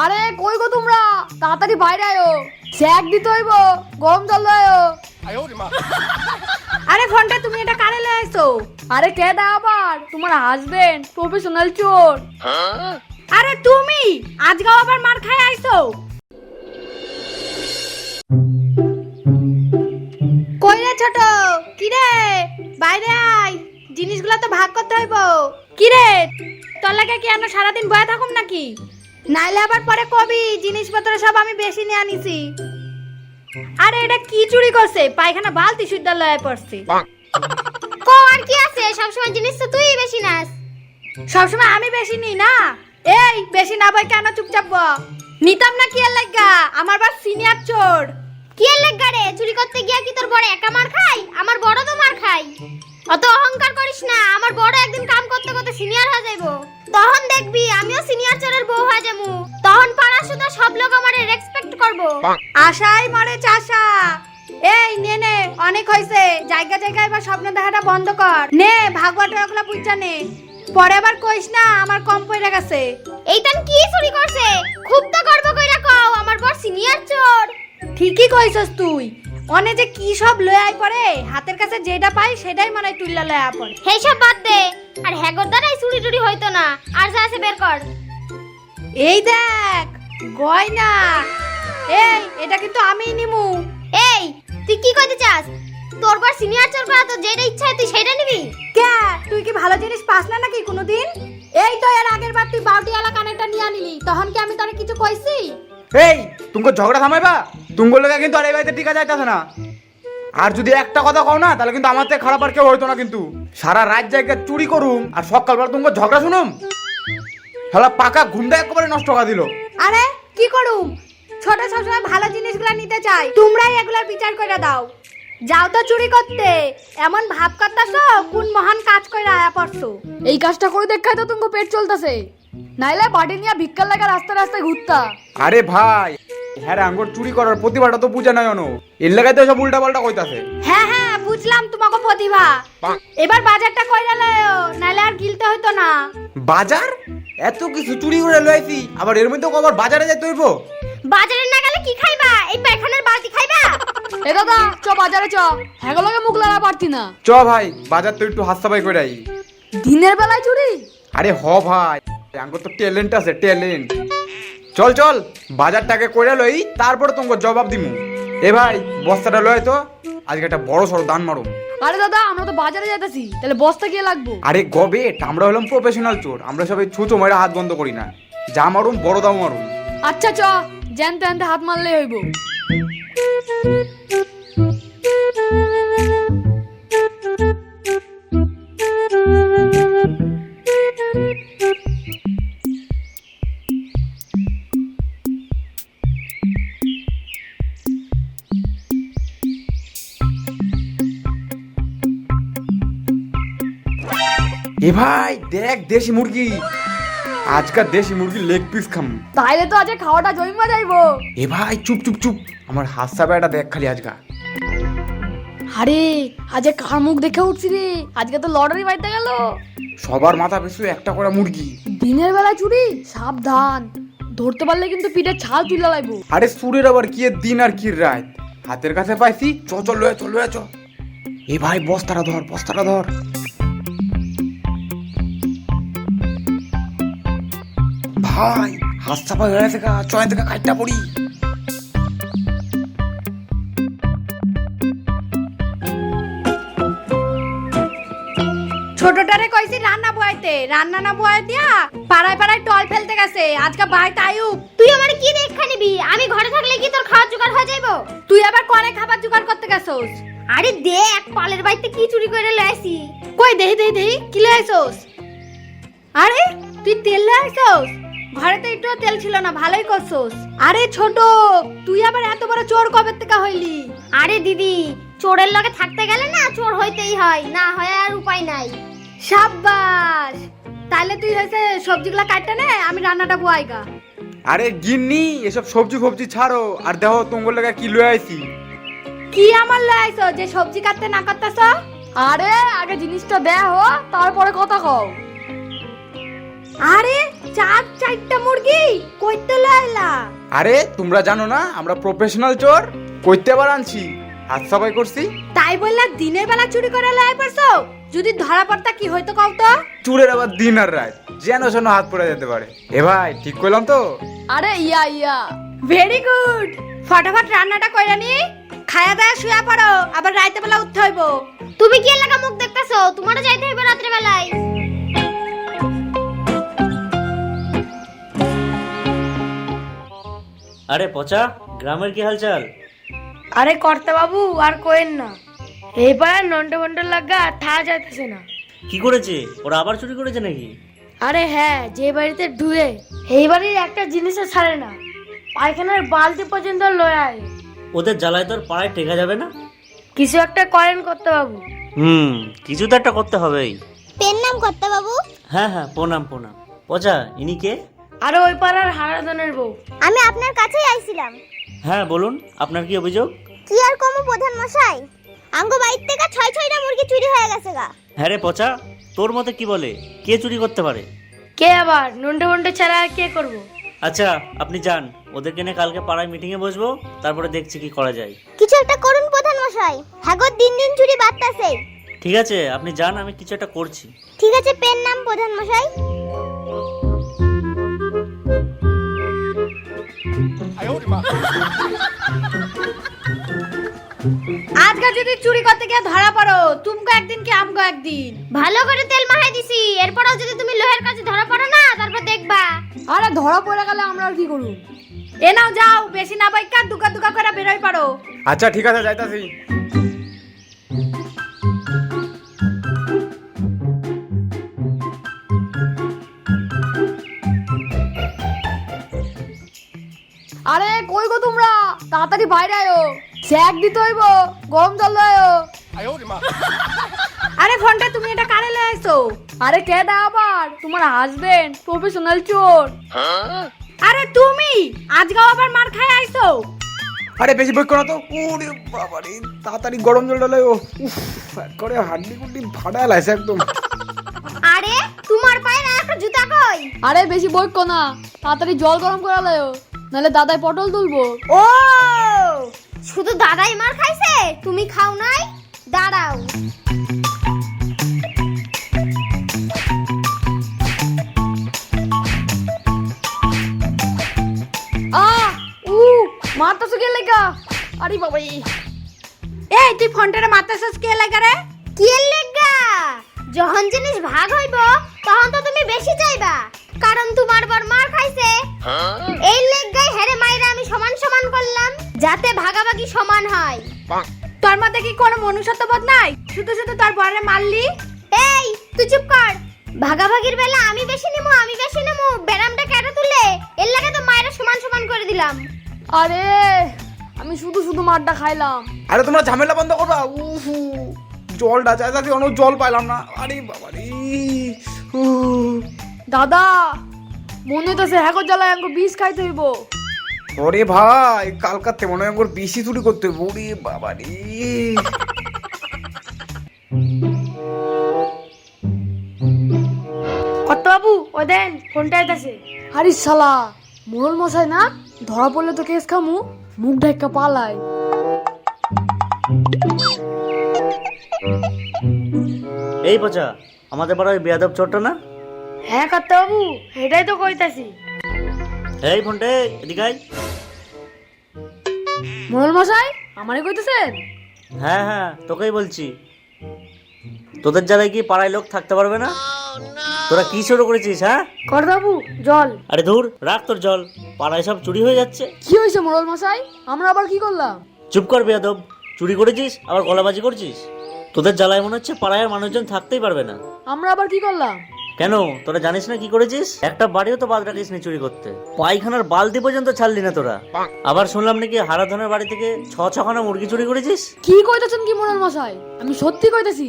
আরে কই গো তোমরা, তাড়াতাড়ি বাইরে আয়ো, স্যাক দিতে হইব, গরম জল আয়ো। আরে ফোনটা তুমি এটা কানে লয়ে আইছো? আরে কে দা আবার? তোমার হাজবেন্ড প্রফেশনাল চোর। আরে তুমি আজগাও আবার মার খাই আইছো? কই রে ছোট, কি রে? বাইরে আয়, জিনিসগুলো তো ভাগ করতে হইব। কি রে তোর লাগে কি আমরা সারাদিন বয়ে থাকুম নাকি? নাইলে আবার পরে কবি জিনিসপত্র সব আমি বেশি নিয়ে আনিছি। আরে এটা কি চুরি করছে? পায়খানা বালতি শুদ্ধ লয়ে পড়ছে। কো আর কি আছে, সবসময় জিনিস তো তুই বেশি নাস। সবসময় আমি বেশি নিই না। এই বেশি না বই কেন চুপচাপ ব। নিতাম না কি এর লাগা, আমার বাপ সিনিয়র চোর। কি এর লাগা রে? চুরি করতে গিয়া কি তোর বড় একা মার খাই? আমার বড় তো মার খাই। অত অহংকার করিস না, আমার বড় একদিন কাম করতে করতে সিনিয়র হয়ে যাইবো। তখন দেখবি আমিও সিনিয়র চোরের বউ হয়ে যাবো। তখন পাড়া সুদা সব লোক আমারে রেসপেক্ট করবো। আশাই মরে চাষা। এই নে নে, অনেক হইছে, জায়গা জায়গায় এবার স্বপ্ন দেখাটা বন্ধ কর। নে ভাগবত ওগুলা পুইচা নে, পরে আবার কইস না আমার কম পড়ে গেছে। এইটান কি চুরি করছে? খুব তো গর্ব কইরা কও আমার বড় সিনিয়র চোর। ঠিকই কইছস তুই। অনে যে কি সব লয়ে আই পড়ে, হাতের কাছে যেটা পাই সেটাই মনে হয় তুইলা লয়ে আ পড়ে। হেই সব বাদ দে, আর হ্যাগর দ্বারাই চুরি টুরি হইতো না। আর যা আছে বের কর। এই দেখ গয়না। এই এটা কিন্তু আমিই নিমু। এই তুই কি কইতে চাস? তোর বড় সিনিয়র চোর করা তো যেটা ইচ্ছা হয় তুই সেটা নিবি? কে তুই কি ভালো জিনিস পাস না নাকি কোনোদিন? এই তো এর আগের বার তুই বাউটিওয়ালা কানেরটা নিয়ে আনিলি, তখন কি আমি তোরে কিছু কইছি? এই তুমকো ঝগড়া থামাইবা? তুমকো লোকে কিন্তু আর এই বাড়িতে টিকা যাইতাছে না। আর যদি একটা কথা কও না তাহলে কিন্তু আমার থেকে খারাপ আর কেউ হইতো না। কিন্তু সারা রাত জায়গা চুরি করুম আর সকালবেলা তুমকো ঝগড়া শুনুম। শালা পাকা ঘুমটা একেবারে নষ্ট করে দিল। আরে কি করুম, ছোট সবসময় ভালো জিনিসগুলা নিতে চাই, তোমরাই এগুলার বিচার কইরা দাও। যাও তো চুরি করতে, এমন ভাব করতাছো কোন মহান কাজ কইরা আয়া পড়ছো। এই কাজটা করে দেখাই তো তোমার পেট চলতেছে, নাইলে বাড়ি নিয়ে ভিক্ষার লাগা রাস্তায় রাস্তায় ঘুরতা। আরে ভাই হ্যাঁ আঙ্গুর চুরি করার প্রতিভাটা তো বুঝে নাই অনো, এর লাগাই তো সব উল্টা পাল্টা কইতাছে। হ্যাঁ হ্যাঁ বুঝলাম তোমাকে প্রতিভা। এবার বাজারটা কইরা লয়ো, নাইলে আর গিলতে হইতো না। বাজার? এত কিছু চুরি করে লইছি, আবার এর মধ্যে আবার বাজারে যাইতে হইব? বাজারে না গেলে কি খাইবা? এই পায়খানার বালতি খাইবা? এ দাদা চ বাজারে চ, হ্যাগলকে মুখ লাগা পারতি না। চ ভাই বাজার তো একটু হাত সাফাই করে আই। দিনের বেলায় চুরি? আরে হ ভাই আঙ্গুর তো ট্যালেন্ট আছে, ট্যালেন্ট। চল চল বাজারটাকে কইরা লই, তারপর তোমাকে জবাব দিমু। এ ভাই বস্তাটা লয় তো, আজকে একটা বড় সড় দান মারুম। আরে দাদা আমরা তো বাজারে যাইতাছি, তাহলে বস্তা কি লাগবো? আরে গবে আমরা হলাম প্রফেশনাল চোর, আমরা সবাই ছুঁচো মারা হাত বন্ধ করি না। যা মারুম বড় দাম মারুম। আচ্ছা চ, জ্যানতে আনতে হাত মারলেই হইব। এ ভাই দেখ দেশি মুরগি, আজকাল দেশি মুরগির লেগ পিস খাম। তাইলে তো আজকে খাওয়াটা জমিমা যাইবো। এ ভাই চুপ চুপ চুপ, আমার হাত সাফাইটা দেখ খালি আজকা। আরে আজকে কার মুখ দেখে উঠছি রে, আজকে তো লটারি বাইতে গেল। সবার মাথা পিছু একটা করে মুরগি। দিনের বেলা চুরি, সাবধান, ধরতে পারলে কিন্তু পিঠের ছাল তুলে লাগবো। আরে সুরের আবার কি এর দিন আর কি রাত, হাতের কাছে পাইছি। চ চল লয়ে চল লয়ে চ। এ ভাই বস্তাটা ধর, বস্তাটা ধর। ভাই হাত সাফাই হয়ে গেছে, চয় থেকে কাটটা পড়ি। ছোটটারে কইছি রান্না বয়াইতে, রান্না না বয়াই দিয়া পাড়ায় পাড়ায় টল ফেলতে গেছে। আজকে বাই তাইউব। তুই আমারে কি দেখা নিবি? আমি ঘরে থাকলে কি তোর খাওয়ার জোগাড় হয়ে যাইবো? তুই আবার কোনে খাবার জোগাড় করতে গেছস? আরে দেখ পালের বাড়িতে কি চুরি করে লইছি। কই দেহি দেহি দেহি কি লইছস? আরে তুই তেল লইছস? ঘরে তো একটু তেল ছিল না, ভালোই করছস। আরে ছোট তুই আবার এত বড় চোর কবে থেকে হইলি? আরে দিদি, চোরের লগে থাকতে গেলে না চোর হইতেই হয়, না হয় আর উপায় নাই। সাব্বাস, তাহলে তুই হইছে সবজিগুলা কাটতে নে, আমি রান্নাটা বয়াইগা। আরে গিন্নি এসব সবজি ফবজি ছাড়ো, আর দেখো তোমার লাগা কি লয়ে আইছি। কি আমার লইছ যে সবজি কাটতে না করতেছ? আরে আগে জিনিসটা দেও, তারপরে কথা কও। আরে চারটা মুরগি কইতে লাইলা। আরে তোমরা জানো না আমরা প্রফেশনাল চোর, কইতে আবার আনছি, হাত সাফাই করছি। তাই বললা দিনের বেলা চুরি করে লাই পারছো? যদি ধরা পড়তা কি হইতো কও তো? চুরের আবার দিন আর রাত যেন যেন হাত পড়ে যেতে পারে। এ ভাই ঠিক করলাম তো? আরে ইয়া ভেরি গুড। ফটাফট রান্নাটা কইরা নি, খায়া দায়া শুয়া পড়ো, আবার রাইতে বেলা উঠতে হইব। তুমি কি এলাকা মুখ দেখতেছো? তোমারও যাইতে হইবে রাত্রে বেলায়। আরে পচা, গ্রামের কি হালচাল? আরে কর্তা বাবু আর কোয়েন না, এইবার নন্টে বন্টে লাগা থা যাইতেছে না। কি করেছে ওরা? আবার চুরি করেছে নাকি? আরে হ্যাঁ, যে বাড়িতে ঢুয়ে এই বাড়ির একটা জিনিসও ছাড়ে না, পায়খানার বালতি পর্যন্ত লয়ে আয়। ওদের জ্বালায় তোর পাড়ায় টেকা যাবে না? কিছু একটা করেন কর্তা বাবু। কিছু তো একটা করতে হবেই। পেন নাম কর্তা বাবু। হ্যাঁ হ্যাঁ, প্রণাম প্রণাম। পচা, ইনি কে? আরে ওই পাড়ার হারাধনের বউ। আমি আপনার কাছেই আইছিলাম। হ্যাঁ বলুন, আপনার কি অভিযোগ? কি আর কমু প্রধান মশাই, আঙ্গ বাইর থেকে 6টা মুরগি চুরি হয়ে গেছে গা। হ্যাঁ রে পচা, তোর মতে কি বলে কে চুরি করতে পারে? কে আবার? নন্টে বন্টে ছাড়া আর কে করবো? আচ্ছা আপনি যান, ওদেরকে নিয়ে কালকে পাড়ায় মিটিং এ বসবো, তারপরে দেখছি কি করা যায়। কিছু একটা করুন প্রধান মশাই, হাগর দিন দিন চুরি বাড়তাছে। ঠিক আছে আপনি যান, আমি কিছু একটা করছি। ঠিক আছে, পেন নাম প্রধান মশাই। আজকে যদি চুরি করতে গিয়ে ধরা পড়ো, তুমকো একদিন কি আমকো একদিন। ভালো করে তেল মাখাই দিছি, এরপরও যদি তুমি লোহের কাছে ধরা পড়ো না, তারপর দেখবা। আরে ধরা পড়ে গেলে আমরা আর কি করব? এ নাও যাও, বেশি না বাইকা দুকা দুকা করে বেরোই পারো। আচ্ছা ঠিক আছে, যাইতাছি। আরে কই গো তোমরা, তাড়াতাড়ি বাইরে আয়ো, স্যাক দিতে হইব, গরম জল আয়ো। আরে ফোনটা তুমি এটা কারে লয়ে আইছো? আরে কে দা আবার? তোমার হাজবেন্ড প্রফেশনাল চোর। আরে তুমি আজগাও আবার মার খাই আইছো? আরে বেশি বই করো তো। ওরে বাবা রে, তাড়াতাড়ি গরম জল ঢালাই। ও উফ, করে হাড্ডি গুড্ডি ফাটা লাইছে একদম। আরে তোমার পায়ে না একটা জুতা কই? আরে বেশি বইকো না, তাড়াতাড়ি জল গরম করে লাও, নাহলে দাদাই পটল তুলবো। ও শুধু দাদাই মার খাইছে, তুমি খাও নাই? দাঁড়াও। মারতেছো কে লাগা? আরে বাবা, এই তুই ফোনটারে মারতেছস কে লাগা রে? কি এর লেগা? যখন জিনিস ভাগ হইব তখন তো তুমি বেশি চাইবা, কারণ তোমার বর মার খাইছে। এই লেগাই হেরে মাইরা আমি সমান সমান করলাম, যাতে ভাগাভাগি সমান হয়। তোর মধ্যে কি কোনো মনুষ্যত্ববোধ নাই? শুধু শুধু তোর বরে মারলি। এই তুই চুপ কর। ভাগাভাগির বেলা আমি বেশি নেবো ব্যারামটা কেটে তুলে এর লাগে তো মায়েরা সমান সমান করে দিলাম। আরে আমি শুধু শুধু মারটা খাইলাম। আরে তোমরা ঝামেলা বন্ধ করবা। উফু, জলটা চাইতাছি, অনেক জল পাইলাম না। আরে বাবা রে, দাদা মনে তো সে হ্যাকর জ্বালায় আমাকে বিষ খাইতে হইব। ওরে ভাই, কালকাতে মনে হয় একবার বেশি চুরি করতে হইব। ওরে বাবা রে, কর্তা বাবু ওই দেন ফোনটা আইতাছে। আরে শালা মোড়ল মশাই না, ধরা পড়লে তো কেস খামু, মুখ ঢাকা পালাই। এই পচা, আমাদের পাড়ায় বেয়াদব চোরটা না? হ্যাঁ কর্তা বাবু, এটাই তো কইতাছি। এই ফোনটে এদিকে আয়। মোড়ল মশাই আমারই কইতেছেন? হ্যাঁ হ্যাঁ, তোকেই বলছি। তোদের জ্বালায় কি পাড়ায় লোক থাকতে পারবে না? তোরা কি শুরু করেছিস? হ্যাঁ কর্তা বাবু জল। আরে ধুর, রাখ তোর জল, পাড়ায় সব চুরি হয়ে যাচ্ছে। কি হয়েছে মোড়ল মশাই? আমরা আবার কি করলাম? চুপ কর বেয়াদব, চুরি করেছিস আবার গলাবাজি করছিস। তোদের জ্বালায় মনে হচ্ছে পাড়ায় আর মানুষজন থাকতেই পারবে না। আমরা আবার কি করলাম? কেন, তোরা জানিস না কি করেছিস? একটা বাড়িও তো বাদ রাখিস নি চুরি করতে, পায়খানার বালতি পর্যন্ত ছাড়লি না তোরা। আবার শুনলাম নাকি হারাধনের বাড়ি থেকে ছখানা মুরগি চুরি করেছিস। কি কইতেছেন কি মোড়ল মশাই? আমি সত্যি কইতেছি,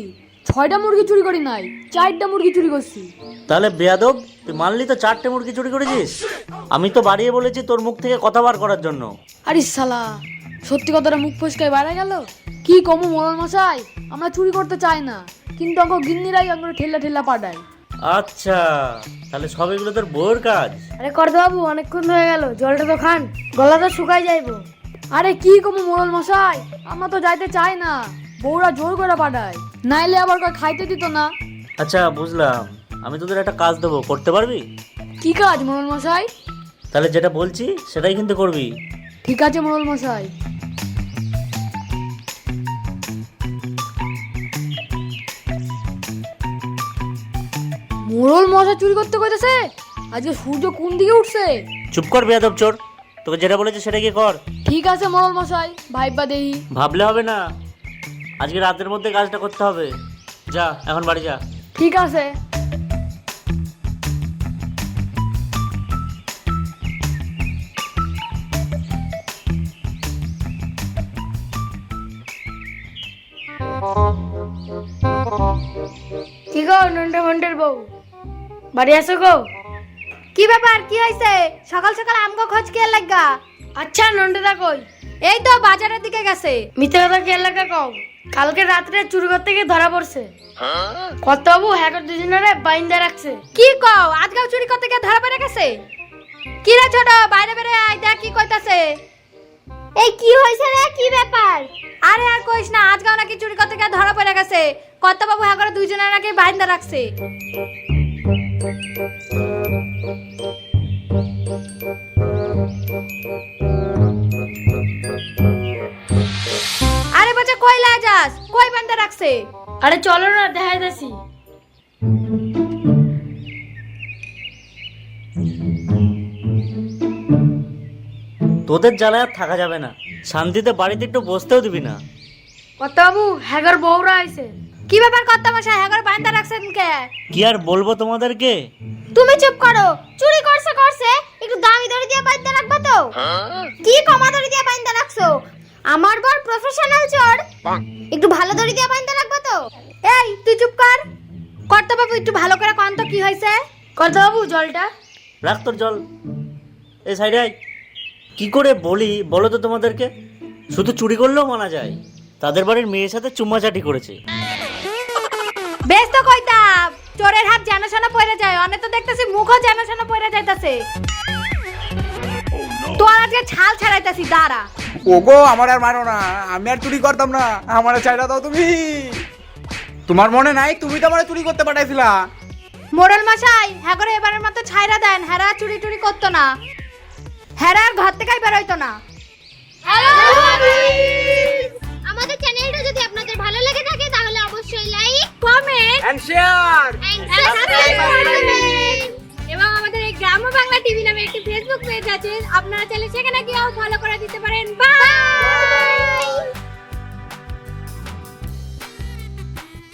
6টা মুরগি চুরি করি নাই, 4টা মুরগি চুরি করছি। তাহলে বেয়াদব, তুই মানলি তো 4টে মুরগি চুরি করেছিস। আমি তো বাড়িয়ে বলেছি তোর মুখ থেকে কথা বার করার জন্য। আরে শালা, সত্যি কথাটা মুখ ফসকায় বাইরে গেল। কি কমু মোড়ল মশাই, আমরা চুরি করতে চাই না, কিন্তু অঙ্ক গিন্নিরাই অঙ্ক ঠেলা ঠেলা পাঠায়। আচ্ছা, তাহলে সব এগুলো তোর বউয়ের কাজ। আরে করদা বাবু অনেকক্ষণ হয়ে গেল, জলটা তো খান, গলা তো শুকাই যাইবো। আরে কি কমু মোড়ল মশাই, আমরা তো যাইতে চাই না, বউরা জোর করে পাঠায়, নাইলে আবার কয় খাইতে দিত না। আচ্ছা বুঝলাম, আমি তোদের একটা কাজ দেবো, করতে পারবি? কি কাজ মোড়ল মশাই? তাহলে যেটা বলছি সেটাই কিন্তু করবি। ঠিক আছে মোড়ল মশাই। মোড়ল মশাই চুরি করতে কইতেছে? আজকে সূর্য কোন দিকে উঠছে? চুপ কর বেয়াদব চোর, তোকে যেটা বলেছে সেটা কি কর। ঠিক আছে মোড়ল মশাই, ভাইবা দেহি। ভাবলে হবে না, আজকে রাতের মধ্যে কাজটা করতে হবে। যা এখন বাড়ি যা। ঠিক আছে। কি গো নন্টে মন্টের বউ, বাড়ি আসো গো। কি ব্যাপার, কি হয়েছে? সকাল সকাল আমগো খোঁজ কে লাগা? আচ্ছা নন্টেদা কই? এই তো বাজারের দিকে গেছে। মিথ্যে কথা কে লাগা কও? কালকে রাত্রে চুরি করতে গিয়ে ধরা পড়ছে। কর্তাবু হ্যাকার দুজনেরে বাইন্দা রাখছে। কি কও, আজকাল চুরি করতে গিয়ে ধরা পড়ে গেছে? কি রে ছোট, বাইরে বেরে আয়, দেখ কি কইতাছে। এই কি হয়েছে রে, কি ব্যাপার? আরে আর কইস না, আজকাল নাকি চুরি করতে গিয়ে ধরা পড়ে গেছে। কর্তা বাবু হ্যাঁ করে দুইজনে নাকি বাইন্দা রাখছে। আরে বাচ্চা কই লাজাস, কই বাইন্দা রাখছে? আরে চলো না দেখাই দাসি। তোদের জ্বালায় আর থাকা যাবে না, শান্তিতে বাড়িতে একটু বসতেও দিবি না। কর্তাবু হ্যাকার বউরা আইছে। কি ব্যাপার কর্তা মশাই, হ্যাঁ করে বাইন্দা রাখছেন কে? কি আর বলবো তোমাদেরকে। তুমি চুপ করো, চুরি করছে করছে, একটু দামি দড়ি দিয়ে বাইন্দা রাখবা তো। কি কমা দড়ি দিয়ে বাইন্দা রাখছো? আমার বর প্রফেশনাল চোর, একটু ভালো দড়ি দিয়ে বাইন্দা রাখবা তো। এই তুই চুপ কর। কর্তা বাবু একটু ভালো করে কন তো কি হয়েছে? কর্তাবু জলটা। রাখ তোর জল, এই সাইডে আয়। কি করে বলি বলো তো তোমাদেরকে, শুধু চুরি করলেও মানা যায়, তাদের বাড়ির মেয়ের সাথে চুম্মাচাটি করেছে। বেশ তো কইতাম, চোরের হাত জানাশোনা পড়ে যায়, অনেক তো দেখতেছি মুখও জানাশোনা পড়ে যাইতাছে। তো আজকে ছাল ছাড়াইতাছি, দাঁড়া। ওগো আমার আর মারো না, আমি আর চুরি করতাম না, আমার চাইটা দাও তুমি। তোমার মনে নাই তুমি তো আমার চুরি করতে পাঠাইছিলা? মোড়ল মশাই হ্যাঁ করে এবারের মতো ছাইরা দেন, হেরা চুরি টুরি করতো না, হেরা আর ঘর থেকেই বেরোইতো না। আমাদের চ্যানেলটা যদি আপনাদের ভালো লেগে থাকে তাহলে অবশ্যই like, comment and share and subscribe করবেন। এবং আমাদের এই গ্রাম্য বাংলা টিভি নামে একটি ফেসবুক পেজ আছে, আপনারা চাইলে সেখানে গিয়েও ফলো করে দিতে পারেন। বাই।